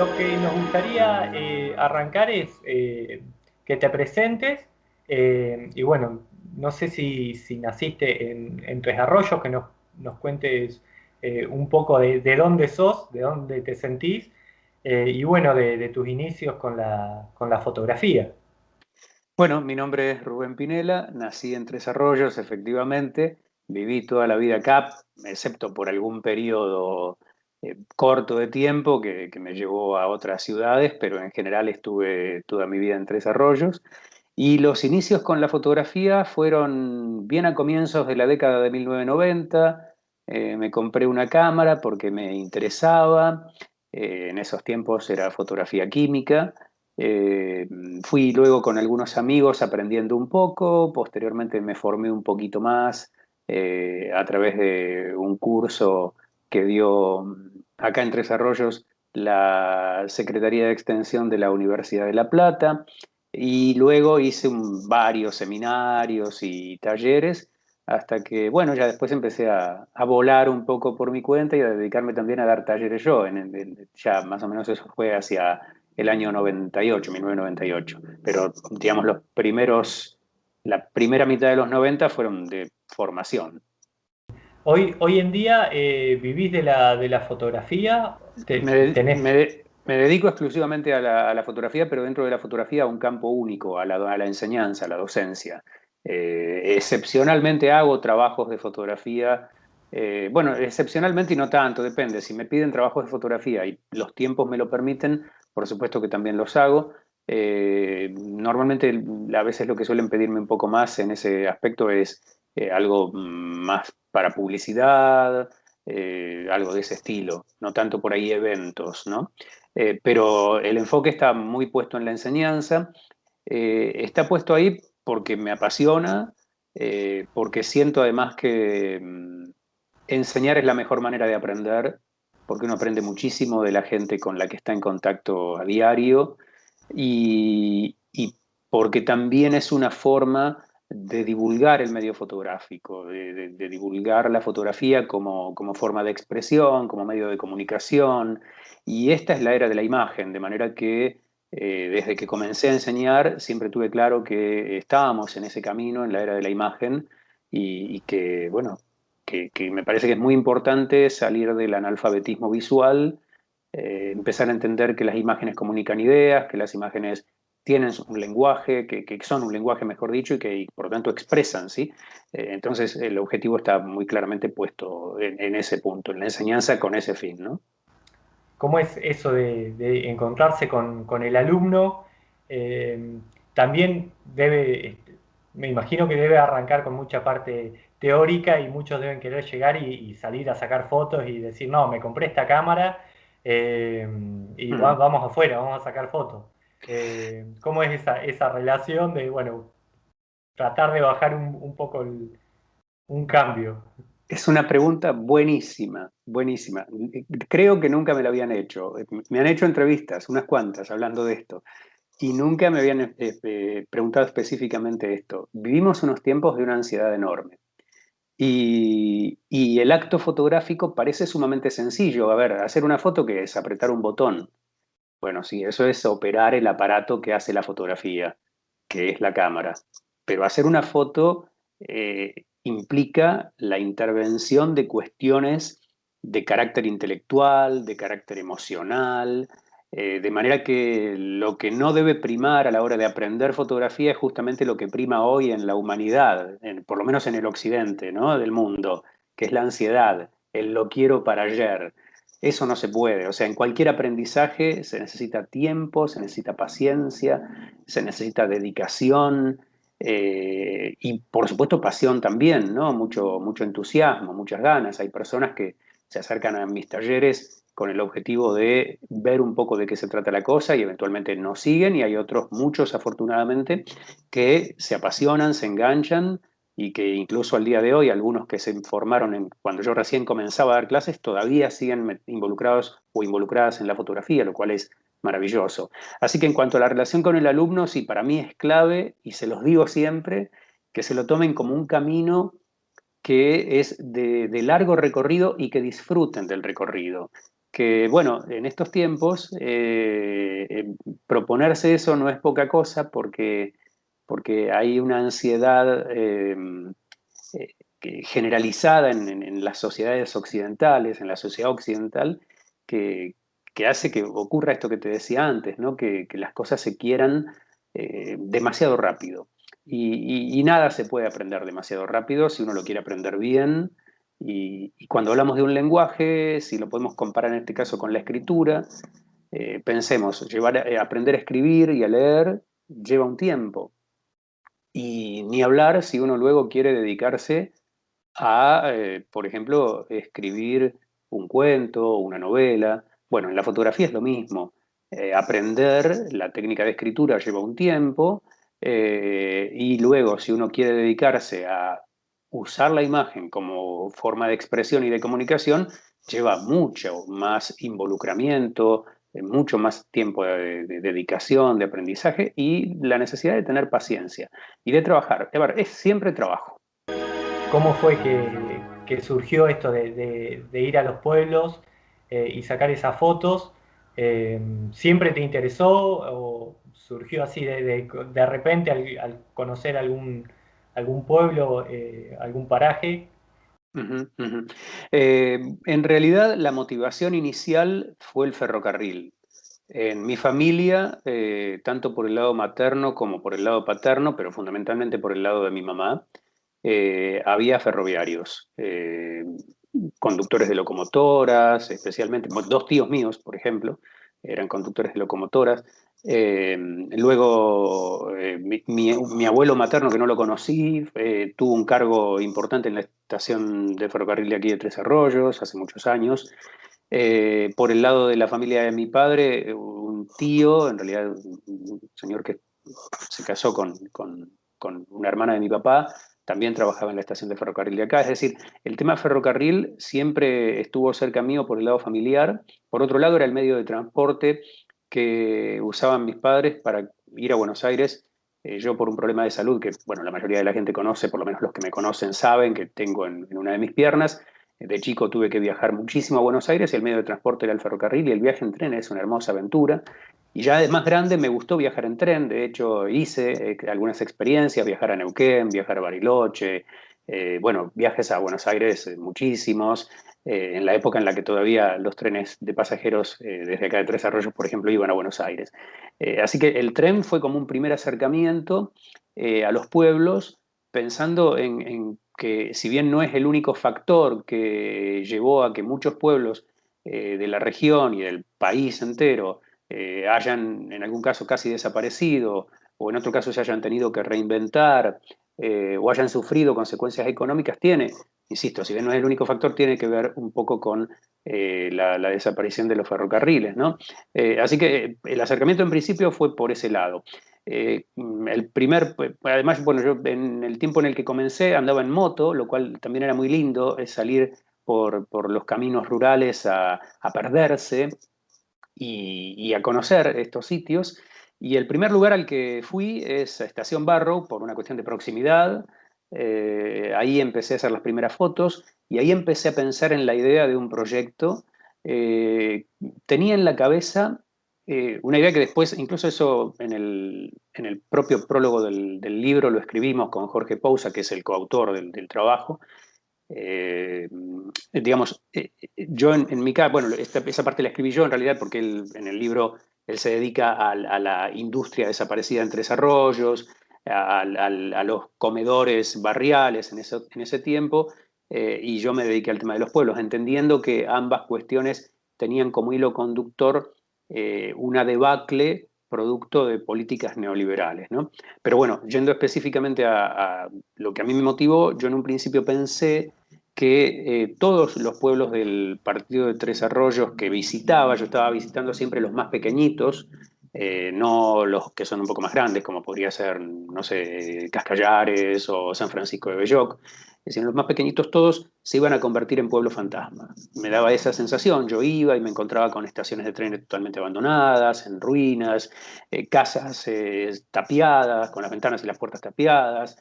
lo que nos gustaría arrancar es que te presentes y bueno, no sé si naciste en Tres Arroyos, que nos cuentes un poco de dónde sos, de dónde te sentís y bueno, de tus inicios con la fotografía. Bueno, mi nombre es Rubén Pinela, nací en Tres Arroyos, efectivamente, viví toda la vida acá, excepto por algún periodo corto de tiempo que me llevó a otras ciudades, pero en general estuve toda mi vida en Tres Arroyos. Y los inicios con la fotografía fueron bien a comienzos de la década de 1990. Me compré una cámara porque me interesaba. En esos tiempos era fotografía química. Eh, Fui luego con algunos amigos aprendiendo un poco, posteriormente me formé un poquito más a través de un curso que dio acá en Tres Arroyos la Secretaría de Extensión de la Universidad de La Plata, y luego hice varios seminarios y talleres hasta que, bueno, ya después empecé a volar un poco por mi cuenta y a dedicarme también a dar talleres yo. Ya más o menos eso fue hacia el año 98, 1998. Pero, digamos, la primera mitad de los 90 fueron de formación. Hoy en día vivís de la fotografía, tenés. Me dedico exclusivamente a la fotografía, pero dentro de la fotografía a un campo único, a la enseñanza, a la docencia. Excepcionalmente hago trabajos de fotografía, bueno, excepcionalmente y no tanto, depende. Si me piden trabajos de fotografía y los tiempos me lo permiten, por supuesto que también los hago. Normalmente a veces lo que suelen pedirme un poco más en ese aspecto es algo más para publicidad, algo de ese estilo, no tanto por ahí eventos, ¿no? Pero el enfoque está muy puesto en la enseñanza, está puesto ahí porque me apasiona, porque siento además que enseñar es la mejor manera de aprender, porque uno aprende muchísimo de la gente con la que está en contacto a diario y porque también es una forma de divulgar el medio fotográfico, de divulgar la fotografía como forma de expresión, como medio de comunicación. Y esta es la era de la imagen, de manera que desde que comencé a enseñar siempre tuve claro que estábamos en ese camino, en la era de la imagen, y que, bueno, que me parece que es muy importante salir del analfabetismo visual, empezar a entender que las imágenes comunican ideas, que las imágenes tienen un lenguaje, que son un lenguaje, mejor dicho, y por lo tanto expresan, ¿sí? Entonces el objetivo está muy claramente puesto en ese punto, en la enseñanza con ese fin, ¿no? ¿Cómo es eso de encontrarse con el alumno? También debe, me imagino que debe arrancar con mucha parte teórica y muchos deben querer llegar y salir a sacar fotos y decir, no, me compré esta cámara eh, y Mm. vamos afuera, vamos a sacar fotos. ¿Cómo es esa relación de, bueno, tratar de bajar un poco un cambio? Es una pregunta buenísima, buenísima. Creo que nunca me la habían hecho. Me han hecho entrevistas, unas cuantas, hablando de esto. Y nunca me habían preguntado específicamente esto. Vivimos unos tiempos de una ansiedad enorme. Y el acto fotográfico parece sumamente sencillo. A ver, hacer una foto, ¿qué es? Apretar un botón. Bueno, sí, eso es operar el aparato que hace la fotografía, que es la cámara. Pero hacer una foto implica la intervención de cuestiones de carácter intelectual, de carácter emocional, de manera que lo que no debe primar a la hora de aprender fotografía es justamente lo que prima hoy en la humanidad, por lo menos en el occidente, ¿no? Del mundo, que es la ansiedad, el lo quiero para ayer. Eso no se puede, o sea, en cualquier aprendizaje se necesita tiempo, se necesita paciencia, se necesita dedicación y por supuesto pasión también, ¿no? Mucho entusiasmo, muchas ganas. Hay personas que se acercan a mis talleres con el objetivo de ver un poco de qué se trata la cosa y eventualmente nos siguen, y hay otros, muchos afortunadamente, que se apasionan, se enganchan y que incluso al día de hoy algunos que se formaron cuando yo recién comenzaba a dar clases todavía siguen involucrados o involucradas en la fotografía, lo cual es maravilloso. Así que en cuanto a la relación con el alumno, sí, para mí es clave, y se los digo siempre, que se lo tomen como un camino que es de largo recorrido y que disfruten del recorrido. que, bueno, en estos tiempos proponerse eso no es poca cosa porque hay una ansiedad generalizada en las sociedades occidentales, en la sociedad occidental, que, que hace que ocurra esto que te decía antes, ¿no? Que las cosas se quieran demasiado rápido. Y nada se puede aprender demasiado rápido si uno lo quiere aprender bien. Y cuando hablamos de un lenguaje, si lo podemos comparar en este caso con la escritura, pensemos, aprender a escribir y a leer lleva un tiempo. Y ni hablar si uno luego quiere dedicarse a, por ejemplo, escribir un cuento, una novela. Bueno, en la fotografía es lo mismo. Aprender la técnica de escritura lleva un tiempo y luego si uno quiere dedicarse a usar la imagen como forma de expresión y de comunicación, lleva mucho más involucramiento, mucho más tiempo de dedicación, de aprendizaje y la necesidad de tener paciencia y de trabajar. A ver, es siempre trabajo. ¿Cómo fue que surgió esto de ir a los pueblos y sacar esas fotos? ¿Siempre te interesó o surgió así de repente al conocer algún pueblo, algún paraje? Ujú, ujú. En realidad, la motivación inicial fue el ferrocarril. En mi familia, tanto por el lado materno como por el lado paterno, pero fundamentalmente por el lado de mi mamá, había ferroviarios, conductores de locomotoras, especialmente, bueno, dos tíos míos, por ejemplo, eran conductores de locomotoras. Luego, mi abuelo materno, que no lo conocí, tuvo un cargo importante en la estación de ferrocarril de aquí de Tres Arroyos hace muchos años. Por el lado de la familia de mi padre, un tío, en realidad un señor que se casó con una hermana de mi papá, también trabajaba en la estación de ferrocarril de acá. Es decir, el tema ferrocarril siempre estuvo cerca mío por el lado familiar. Por otro lado, era el medio de transporte que usaban mis padres para ir a Buenos Aires. Yo por un problema de salud que, bueno, la mayoría de la gente conoce, por lo menos los que me conocen saben que tengo en una de mis piernas. De chico tuve que viajar muchísimo a Buenos Aires y el medio de transporte era el ferrocarril y el viaje en tren es una hermosa aventura. Y ya de más grande me gustó viajar en tren, de hecho hice algunas experiencias, viajar a Neuquén, viajar a Bariloche, bueno, viajes a Buenos Aires muchísimos, en la época en la que todavía los trenes de pasajeros desde acá de Tres Arroyos, por ejemplo, iban a Buenos Aires. Así que el tren fue como un primer acercamiento a los pueblos, pensando en que si bien no es el único factor que llevó a que muchos pueblos de la región y del país entero hayan en algún caso casi desaparecido o en otro caso se hayan tenido que reinventar o hayan sufrido consecuencias económicas, tiene, insisto, si bien no es el único factor, tiene que ver un poco con la desaparición de los ferrocarriles, ¿no? Así que el acercamiento en principio fue por ese lado. Además, bueno, yo en el tiempo en el que comencé andaba en moto, lo cual también era muy lindo, es salir por los caminos rurales a perderse y a conocer estos sitios. Y el primer lugar al que fui es a Estación Barrow por una cuestión de proximidad. Ahí empecé a hacer las primeras fotos y ahí empecé a pensar en la idea de un proyecto. Eh, Tenía en la cabeza una idea que después, incluso eso en el propio prólogo del libro lo escribimos con Jorge Pousa, que es el coautor del trabajo, digamos, yo en mi caso, bueno, esa parte la escribí yo en realidad porque en el libro él se dedica a la industria desaparecida en Tres Arroyos, a los comedores barriales en ese tiempo, y yo me dediqué al tema de los pueblos, entendiendo que ambas cuestiones tenían como hilo conductor una debacle producto de políticas neoliberales, ¿no? Pero bueno, yendo específicamente a lo que a mí me motivó, yo en un principio pensé que todos los pueblos del partido de Tres Arroyos que visitaba, yo estaba visitando siempre los más pequeñitos, no los que son un poco más grandes, como podría ser, no sé, Cascallares o San Francisco de Belloc, sino los más pequeñitos todos se iban a convertir en pueblos fantasma. Me daba esa sensación, yo iba y me encontraba con estaciones de trenes totalmente abandonadas, en ruinas, casas tapiadas, con las ventanas y las puertas tapiadas,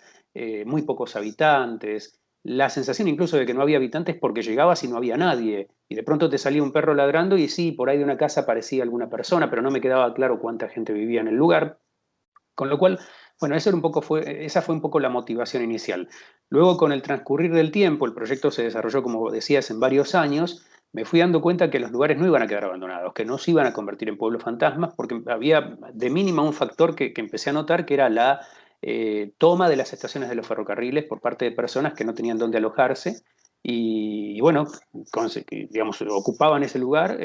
muy pocos habitantes. la sensación incluso de que no había habitantes porque llegabas y no había nadie. Y de pronto te salía un perro ladrando y sí, por ahí de una casa aparecía alguna persona, pero no me quedaba claro cuánta gente vivía en el lugar. Con lo cual, bueno, esa fue un poco la motivación inicial. Luego, con el transcurrir del tiempo, el proyecto se desarrolló, como decías, en varios años. Me fui dando cuenta que los lugares no iban a quedar abandonados, que no se iban a convertir en pueblos fantasmas, porque había de mínima un factor que empecé a notar, que era la toma de las estaciones de los ferrocarriles por parte de personas que no tenían dónde alojarse y bueno, digamos, ocupaban ese lugar,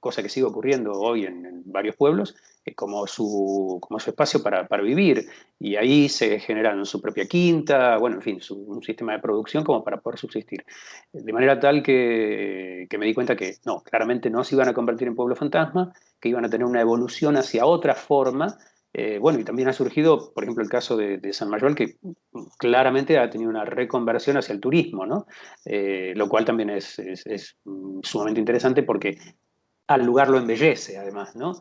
cosa que sigue ocurriendo hoy en varios pueblos, como su espacio para vivir. Y ahí se generan su propia quinta, bueno, en fin, un sistema de producción como para poder subsistir. De manera tal que me di cuenta que no, claramente no se iban a convertir en pueblo fantasma, que iban a tener una evolución hacia otra forma. Bueno, y también ha surgido, por ejemplo, el caso de San Mayol, que claramente ha tenido una reconversión hacia el turismo, ¿no? Lo cual también es sumamente interesante porque al lugar lo embellece, además, ¿no?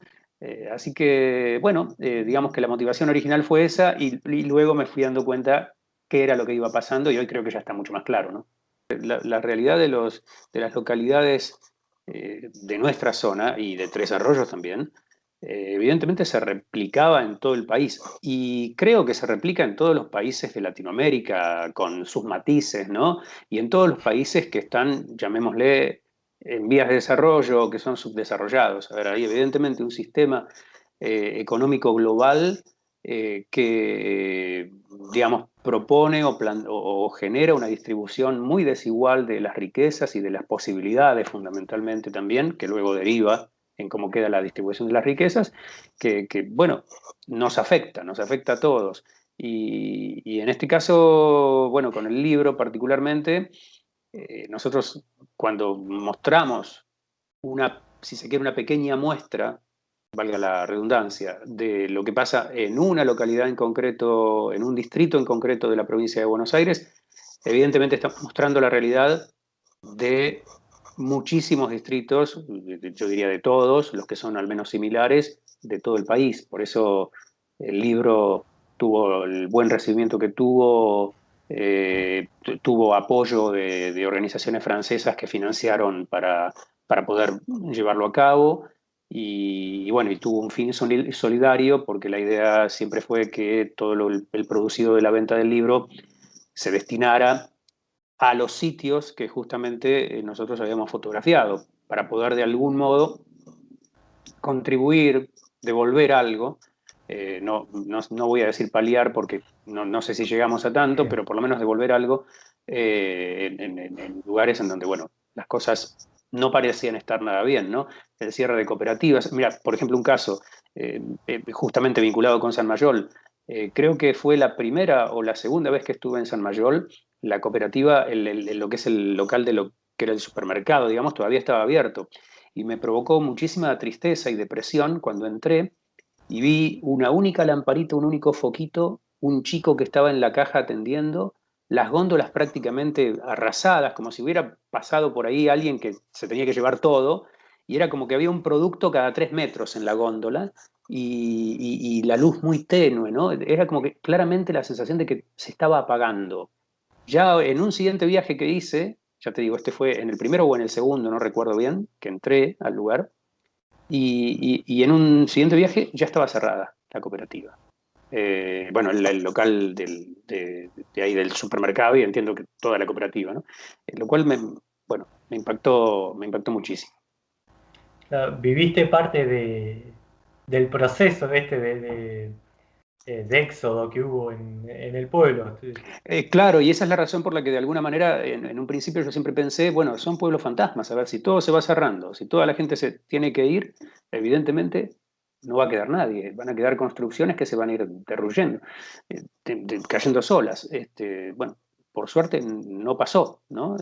Así que, bueno, digamos que la motivación original fue esa y luego me fui dando cuenta qué era lo que iba pasando y hoy creo que ya está mucho más claro, ¿no? La realidad de las localidades de nuestra zona y de Tres Arroyos también, evidentemente se replicaba en todo el país y creo que se replica en todos los países de Latinoamérica con sus matices, ¿no? Y en todos los países que están, llamémosle, en vías de desarrollo, que son subdesarrollados. A ver, hay evidentemente un sistema económico global que, digamos, propone o genera una distribución muy desigual de las riquezas y de las posibilidades, fundamentalmente también, que luego deriva en cómo queda la distribución de las riquezas, bueno, nos afecta a todos. Y en este caso, bueno, con el libro particularmente, nosotros cuando mostramos si se quiere, una pequeña muestra, valga la redundancia, de lo que pasa en una localidad en concreto, en un distrito en concreto de la provincia de Buenos Aires, evidentemente estamos mostrando la realidad de muchísimos distritos, yo diría de todos, los que son al menos similares, de todo el país. Por eso el libro tuvo el buen recibimiento que tuvo, tuvo apoyo de organizaciones francesas que financiaron para poder llevarlo a cabo. Y bueno, y tuvo un fin solidario porque la idea siempre fue que todo el producido de la venta del libro se destinara a los sitios que justamente nosotros habíamos fotografiado para poder de algún modo contribuir, devolver algo. No voy a decir paliar porque no sé si llegamos a tanto, pero por lo menos devolver algo en lugares en donde, bueno, las cosas no parecían estar nada bien, ¿no? El cierre de cooperativas. Mira, por ejemplo, un caso justamente vinculado con San Mayol. Creo que fue la primera o la segunda vez que estuve en San Mayol, la cooperativa, lo que es el local de lo que era el supermercado, digamos, todavía estaba abierto y me provocó muchísima tristeza y depresión cuando entré y vi una única lamparita, un único foquito, un chico que estaba en la caja atendiendo, las góndolas prácticamente arrasadas, como si hubiera pasado por ahí alguien que se tenía que llevar todo, y era como que había un producto cada 3 metros en la góndola y la luz muy tenue, ¿no? Era como que claramente la sensación de que se estaba apagando. Ya en un siguiente viaje que hice, ya te digo, este fue en el primero o en el segundo, no recuerdo bien, que entré al lugar, y en un siguiente viaje ya estaba cerrada la cooperativa. Bueno, el local de ahí del supermercado y entiendo que toda la cooperativa, ¿no? Lo cual bueno, me impactó muchísimo. Viviste parte del proceso este de éxodo que hubo en el pueblo. Claro, y esa es la razón por la que de alguna manera en un principio yo siempre pensé, bueno, son pueblos fantasmas, a ver, si todo se va cerrando, si toda la gente se tiene que ir, evidentemente no va a quedar nadie, van a quedar construcciones que se van a ir derruyendo, cayendo solas. Bueno, por suerte no pasó, ¿no?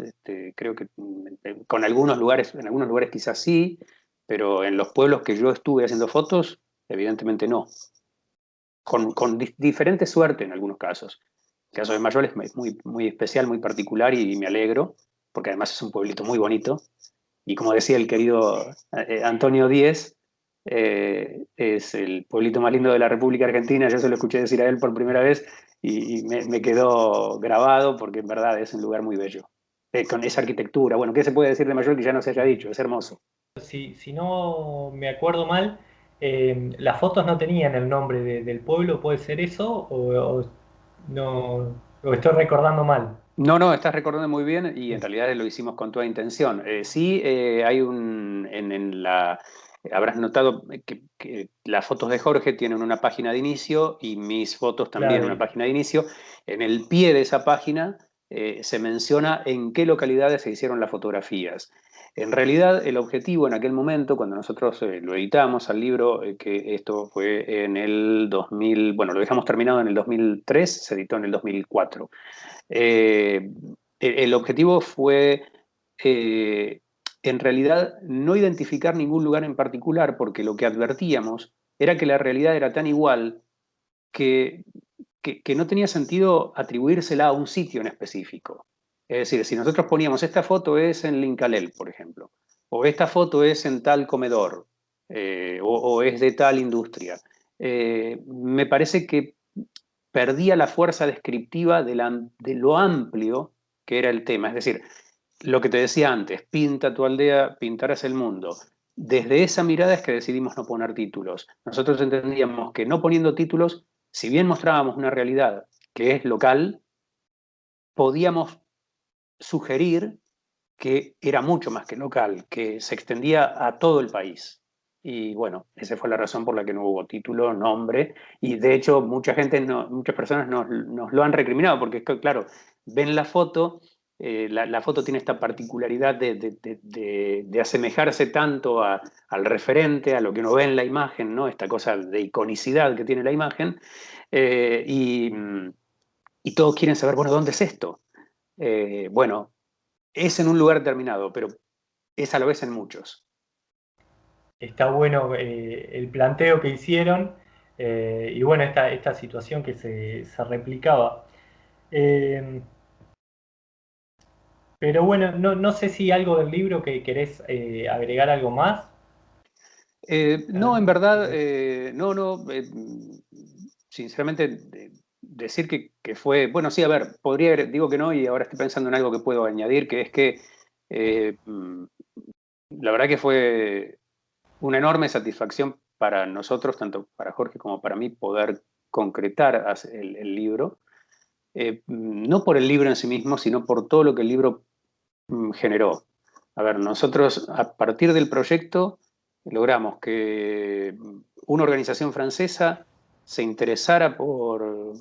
Creo que con en algunos lugares quizás sí, pero en los pueblos que yo estuve haciendo fotos, evidentemente no, con diferente suerte en algunos casos. El caso de Mayol es muy, muy especial, muy particular y me alegro, porque además es un pueblito muy bonito. Y como decía el querido Antonio Díez, es el pueblito más lindo de la República Argentina. Yo se lo escuché decir a él por primera vez y me quedó grabado porque en verdad es un lugar muy bello. Con esa arquitectura, bueno, ¿qué se puede decir de Mayol que ya no se haya dicho? Es hermoso. Si no me acuerdo mal, las fotos no tenían el nombre del pueblo, ¿puede ser eso? O no, o estoy recordando mal. No, no, estás recordando muy bien y en realidad lo hicimos con toda intención. Sí, hay en la, habrás notado que las fotos de Jorge tienen una página de inicio y mis fotos también Claro, una página de inicio. En el pie de esa página se menciona en qué localidades se hicieron las fotografías. En realidad, el objetivo en aquel momento, cuando nosotros lo editamos al libro, que esto fue en el 2000, bueno, lo dejamos terminado en el 2003, se editó en el 2004. Eh, el objetivo fue, eh, en realidad, no identificar ningún lugar en particular, porque lo que advertíamos era que la realidad era tan igual que, que no tenía sentido atribuírsela a un sitio en específico. Es decir, si nosotros poníamos esta foto es en Lincalel, por ejemplo, o esta foto es en tal comedor, o es de tal industria, me parece que perdía la fuerza descriptiva de lo amplio que era el tema. Es decir, lo que te decía antes, pinta tu aldea, pintarás el mundo. Desde esa mirada es que decidimos no poner títulos. Nosotros entendíamos que no poniendo títulos, si bien mostrábamos una realidad que es local, podíamos sugerir que era mucho más que local, que se extendía a todo el país. Y bueno, esa fue la razón por la que no hubo título, nombre, y de hecho mucha gente, muchas personas nos lo han recriminado, porque claro, ven la foto, la foto tiene esta particularidad de asemejarse tanto al referente, a lo que uno ve en la imagen, ¿no? Esta cosa de iconicidad que tiene la imagen, eh, y, y todos quieren saber, bueno, ¿dónde es esto? Bueno, es en un lugar determinado, pero es a la vez en muchos. está bueno el planteo que hicieron y bueno, esta situación que se replicaba. Eh, pero bueno, no sé si algo del libro que querés agregar algo más. No, en verdad, no, no. Sinceramente, decir que fue, bueno, sí, a ver, digo que no y ahora estoy pensando en algo que puedo añadir, que es que eh, mm, la verdad que fue una enorme satisfacción para nosotros, tanto para Jorge como para mí, poder concretar el libro. No por el libro en sí mismo, sino por todo lo que el libro generó. A ver, nosotros a partir del proyecto logramos que una organización francesa se interesara por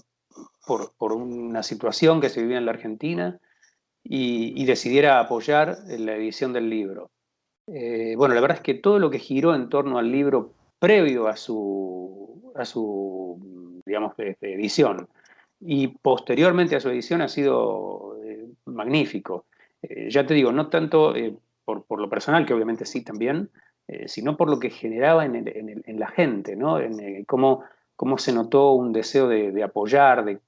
una situación que se vivía en la Argentina y decidiera apoyar la edición del libro. Bueno, la verdad es que todo lo que giró en torno al libro previo a su digamos, edición y posteriormente a su edición ha sido magnífico. Ya te digo, no tanto por lo personal, que obviamente sí también, sino por lo que generaba en la gente, ¿no? Cómo se notó un deseo de apoyar,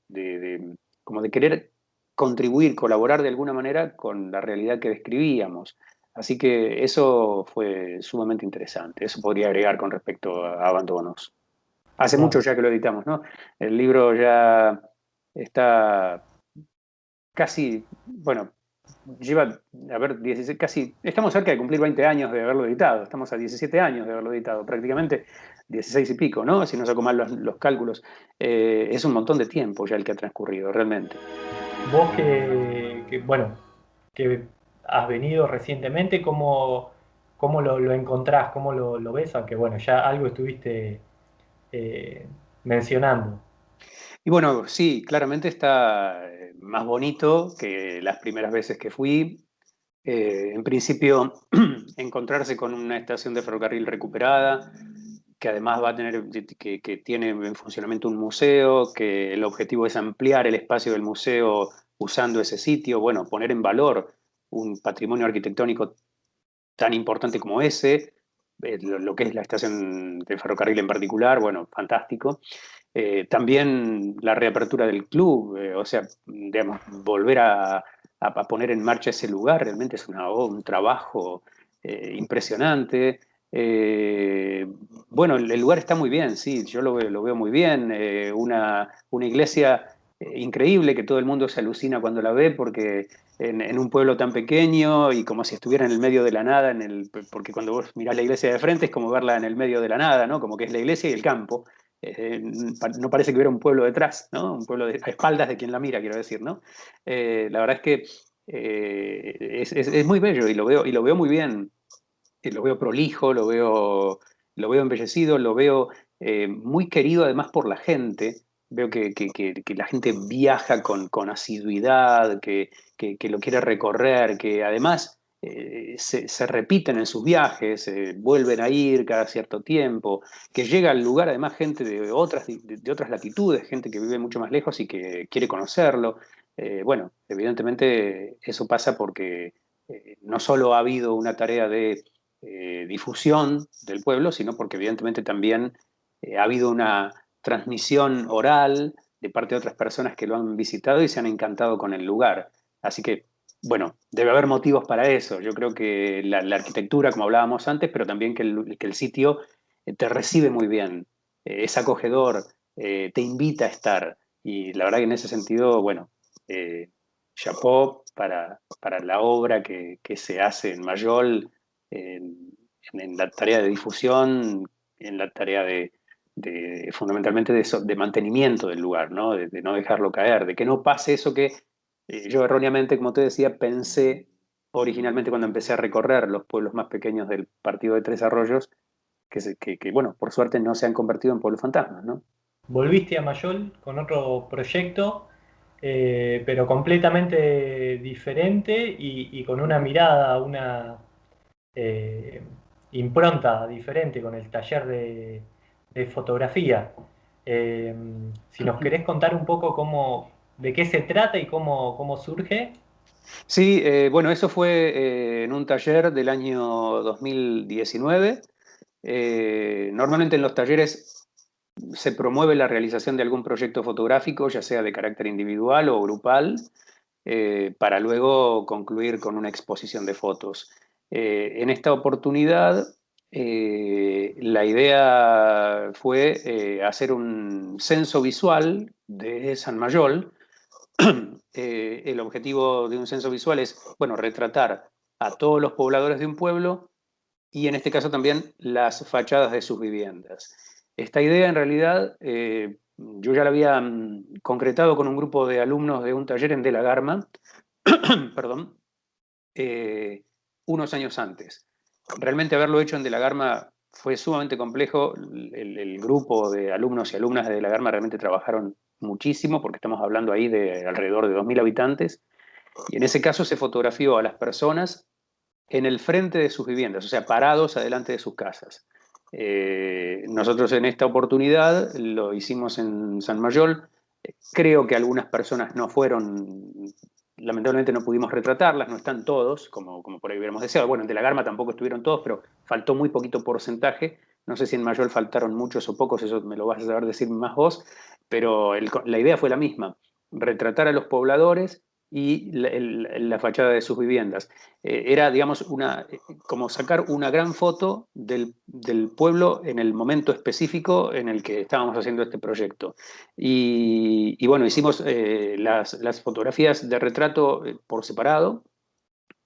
como de querer contribuir, colaborar de alguna manera con la realidad que describíamos. Así que eso fue sumamente interesante. Eso podría agregar con respecto a Abandonos. Hace mucho Wow. ya que lo editamos, ¿no? El libro ya está casi, bueno, lleva, a ver, 16, casi, estamos cerca de cumplir 20 años de haberlo editado. Estamos a 17 años de haberlo editado, prácticamente 16 y pico, ¿no? Si no saco mal los cálculos. Es un montón de tiempo ya el que ha transcurrido, realmente. Vos bueno, que has venido recientemente, cómo lo encontrás? ¿Cómo lo ves? Aunque bueno, ya algo estuviste eh, mencionando. Y bueno, sí, claramente está más bonito que las primeras veces que fui. En principio, encontrarse con una estación de ferrocarril recuperada, que además va a tener, que tiene en funcionamiento un museo, que el objetivo es ampliar el espacio del museo usando ese sitio, bueno, poner en valor un patrimonio arquitectónico tan importante como ese, lo que es la estación de ferrocarril en particular, bueno, fantástico. También la reapertura del club, o sea, digamos, volver a poner en marcha ese lugar, realmente es un trabajo impresionante. Bueno, el lugar está muy bien, sí, yo lo veo muy bien. Una iglesia increíble, que todo el mundo se alucina cuando la ve, porque en un pueblo tan pequeño y como si estuviera en el medio de la nada, porque cuando vos mirás la iglesia de frente es como verla en el medio de la nada, ¿no? Como que es la iglesia y el campo. No parece que hubiera un pueblo detrás, ¿no? Un pueblo a espaldas de quien la mira, quiero decir, ¿no? La verdad es que es muy bello y lo veo muy bien. Lo veo prolijo, lo veo embellecido, lo veo muy querido además por la gente. Veo que la gente viaja con asiduidad, que lo quiere recorrer, que además se repiten en sus viajes, vuelven a ir cada cierto tiempo, que llega al lugar además gente de otras latitudes, gente que vive mucho más lejos y que quiere conocerlo. Bueno, evidentemente eso pasa porque no solo ha habido una tarea de difusión del pueblo, sino porque evidentemente también ha habido una transmisión oral de parte de otras personas que lo han visitado y se han encantado con el lugar. Así que, bueno, debe haber motivos para eso. Yo creo que la arquitectura, como hablábamos antes, pero también que el sitio te recibe muy bien, es acogedor, te invita a estar. Y la verdad que en ese sentido, bueno, chapeau para la obra que se hace en Mayol, en, en la tarea de difusión, en la tarea fundamentalmente de mantenimiento del lugar, ¿no? De no dejarlo caer, de que no pase eso que yo erróneamente, como te decía, pensé originalmente cuando empecé a recorrer los pueblos más pequeños del partido de Tres Arroyos, bueno, por suerte no se han convertido en pueblos fantasmas, ¿no? Volviste a Mayol con otro proyecto, pero completamente diferente y con una mirada, una eh, impronta diferente con el taller de fotografía. Eh, si nos querés contar un poco de qué se trata y cómo surge. Sí, bueno, eso fue en un taller del año 2019. Normalmente en los talleres se promueve la realización de algún proyecto fotográfico, ya sea de carácter individual o grupal, para luego concluir con una exposición de fotos. En esta oportunidad, la idea fue hacer un censo visual de San Mayol. El objetivo de un censo visual es, bueno, retratar a todos los pobladores de un pueblo y en este caso también las fachadas de sus viviendas. Esta idea en realidad yo ya la había concretado con un grupo de alumnos de un taller en De la Garma, perdón, eh, unos años antes. Realmente haberlo hecho en De la Garma fue sumamente complejo. El grupo de alumnos y alumnas de De la Garma realmente trabajaron muchísimo porque estamos hablando ahí de alrededor de 2.000 habitantes. Y en ese caso se fotografió a las personas en el frente de sus viviendas, o sea, parados adelante de sus casas. Nosotros en esta oportunidad lo hicimos en San Mayol. Creo que algunas personas no fueron, lamentablemente no pudimos retratarlas, no están todos, como por ahí hubiéramos deseado. Bueno, en De la Garma tampoco estuvieron todos, pero faltó muy poquito porcentaje. No sé si en Mayol faltaron muchos o pocos, eso me lo vas a saber decir más vos, pero la idea fue la misma, retratar a los pobladores y la fachada de sus viviendas. Era, digamos, como sacar una gran foto del pueblo en el momento específico en el que estábamos haciendo este proyecto. Y bueno, hicimos las fotografías de retrato por separado,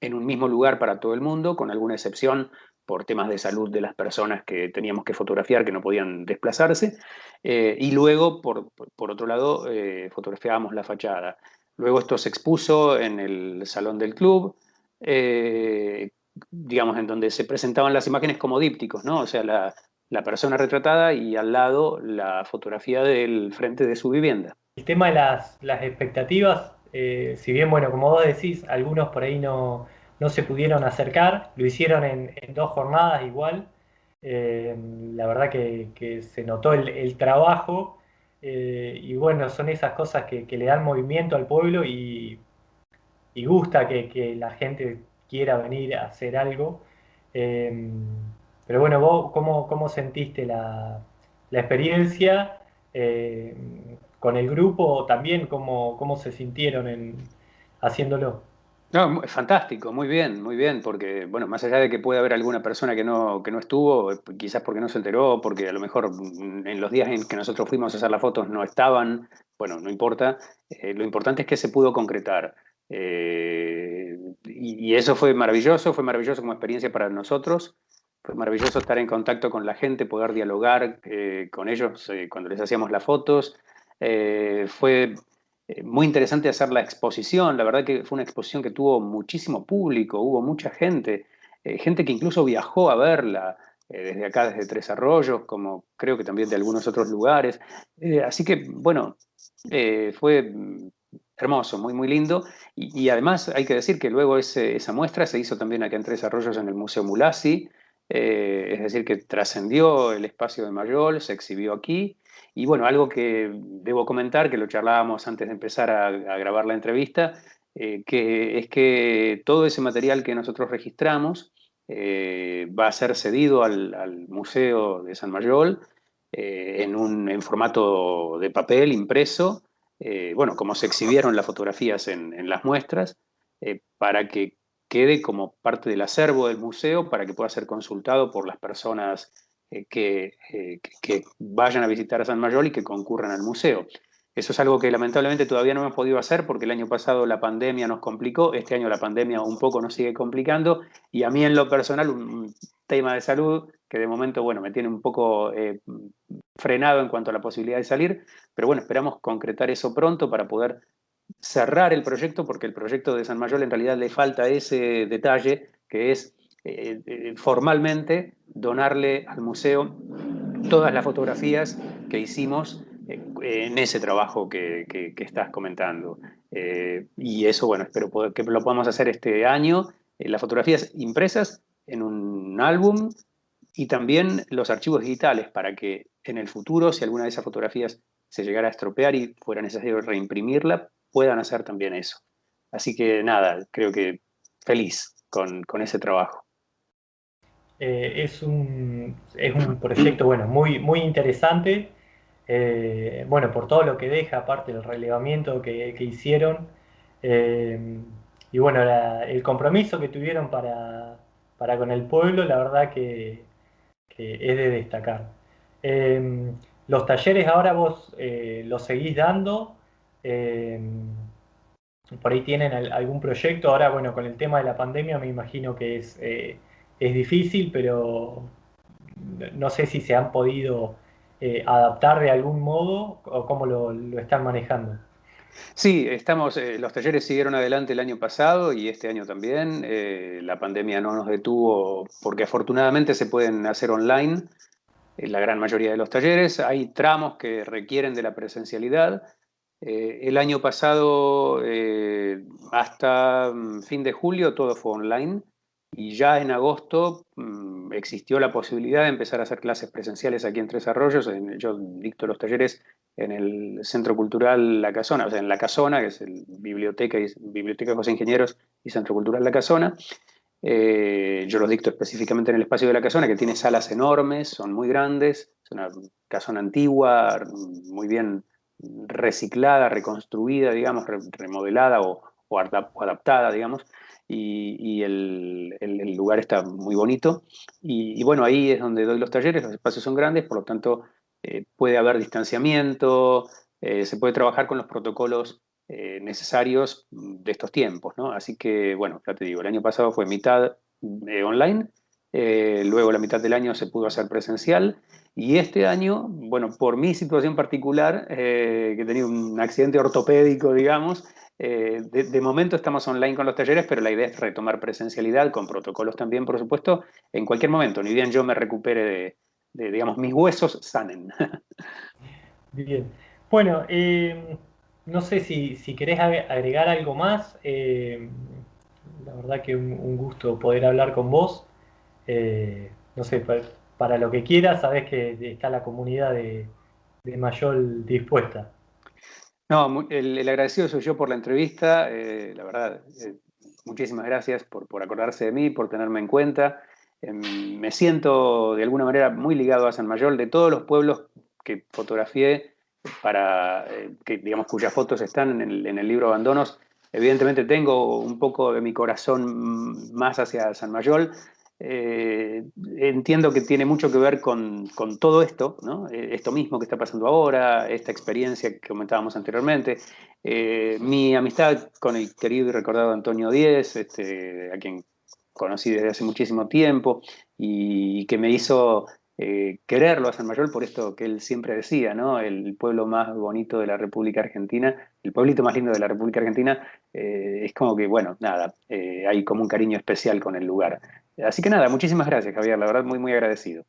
en un mismo lugar para todo el mundo, con alguna excepción por temas de salud de las personas que teníamos que fotografiar, que no podían desplazarse. Y luego, por otro lado, fotografiábamos la fachada. Luego esto se expuso en el salón del club, eh, digamos, en donde se presentaban las imágenes como dípticos, ¿no? O sea, la persona retratada y al lado la fotografía del frente de su vivienda. El tema de las expectativas, si bien, bueno, como vos decís, algunos por ahí no se pudieron acercar, lo hicieron en 2 jornadas igual. La verdad que se notó el trabajo y bueno, son esas cosas que le dan movimiento al pueblo y gusta que la gente quiera venir a hacer algo. Eh, pero bueno, vos, ¿cómo sentiste la experiencia con el grupo? También, ¿cómo se sintieron haciéndolo? No, fantástico, muy bien, porque, bueno, más allá de que pueda haber alguna persona que no estuvo, quizás porque no se enteró, porque a lo mejor en los días en que nosotros fuimos a hacer las fotos no estaban bueno, no importa, lo importante es que se pudo concretar. Y eso fue maravilloso como experiencia para nosotros, fue maravilloso estar en contacto con la gente, poder dialogar con ellos cuando les hacíamos las fotos. Fue muy interesante hacer la exposición, la verdad que fue una exposición que tuvo muchísimo público, hubo mucha gente, gente que incluso viajó a verla desde acá, desde Tres Arroyos, como creo que también de algunos otros lugares. Así que, bueno, fue hermoso, muy, muy lindo. Y además hay que decir que luego esa muestra se hizo también acá en Tres Arroyos en el Museo Mulasi, es decir, que trascendió el espacio de Mayol, se exhibió aquí. Y bueno, algo que debo comentar, que lo charlábamos antes de empezar a grabar la entrevista, que es que todo ese material que nosotros registramos va a ser cedido al Museo de San Mayol en formato de papel impreso, bueno, como se exhibieron las fotografías en las muestras, para que quede como parte del acervo del museo, para que pueda ser consultado por las personas que vayan a visitar a San Mayol y que concurran al museo. Eso es algo que lamentablemente todavía no hemos podido hacer porque el año pasado la pandemia nos complicó, este año la pandemia un poco nos sigue complicando y a mí en lo personal un tema de salud que de momento, bueno, me tiene un poco frenado en cuanto a la posibilidad de salir, pero bueno, esperamos concretar eso pronto para poder cerrar el proyecto, porque el proyecto de San Mayol en realidad le falta ese detalle, que es formalmente donarle al museo todas las fotografías que hicimos en ese trabajo que estás comentando. Y eso, bueno, espero que lo podamos hacer este año. Las fotografías impresas en un álbum y también los archivos digitales para que en el futuro, si alguna de esas fotografías se llegara a estropear y fuera necesario reimprimirla, puedan hacer también eso. Así que nada, creo que feliz con ese trabajo. Es un proyecto, bueno, muy, muy interesante, bueno, por todo lo que deja, aparte del relevamiento que hicieron, eh, y bueno, el compromiso que tuvieron para con el pueblo, la verdad que es de destacar. Los talleres ahora vos los seguís dando, eh, por ahí tienen algún proyecto, ahora bueno, con el tema de la pandemia me imagino que es difícil, pero no sé si se han podido adaptar de algún modo o cómo lo están manejando. Sí, los talleres siguieron adelante el año pasado y este año también. La pandemia no nos detuvo porque afortunadamente se pueden hacer online en la gran mayoría de los talleres. Hay tramos que requieren de la presencialidad. El año pasado, hasta fin de julio, todo fue online y ya en agosto existió la posibilidad de empezar a hacer clases presenciales aquí en Tres Arroyos. Yo dicto los talleres en el Centro Cultural La Casona, o sea, en La Casona, que es el Biblioteca José Ingenieros y Centro Cultural La Casona. Yo los dicto específicamente en el espacio de la casona, que tiene salas enormes, son muy grandes, es una casona antigua, muy bien reciclada, reconstruida, digamos, remodelada o adaptada, digamos, y el lugar está muy bonito. Y bueno, ahí es donde doy los talleres, los espacios son grandes, por lo tanto puede haber distanciamiento, se puede trabajar con los protocolos necesarios de estos tiempos, ¿no? Así que, bueno, ya te digo, el año pasado fue mitad online, luego la mitad del año se pudo hacer presencial, y este año, bueno, por mi situación particular, que he tenido un accidente ortopédico, digamos, de momento estamos online con los talleres, pero la idea es retomar presencialidad con protocolos también, por supuesto, en cualquier momento, ni bien yo me recupere digamos, mis huesos sanen. Bien. Bueno, no sé si querés agregar algo más. La verdad que un gusto poder hablar con vos. No sé, para lo que quieras, sabés que está la comunidad de Mayol dispuesta. No, el agradecido soy yo por la entrevista, la verdad, muchísimas gracias por acordarse de mí, por tenerme en cuenta. Me siento de alguna manera muy ligado a San Mayol, de todos los pueblos que fotografié digamos, cuyas fotos están en el libro Abandonos. Evidentemente tengo un poco de mi corazón más hacia San Mayol. entiendo que tiene mucho que ver con todo esto, ¿no? Esto mismo que está pasando ahora, esta experiencia que comentábamos anteriormente. Mi amistad con el querido y recordado Antonio Díez, a quien conocí desde hace muchísimo tiempo y que me hizo quererlo a San Mayol por esto que él siempre decía, ¿no? El pueblo más bonito de la República Argentina, el pueblito más lindo de la República Argentina, es como que, bueno, nada, hay como un cariño especial con el lugar. Así que nada, muchísimas gracias, Javier, la verdad muy, muy agradecido.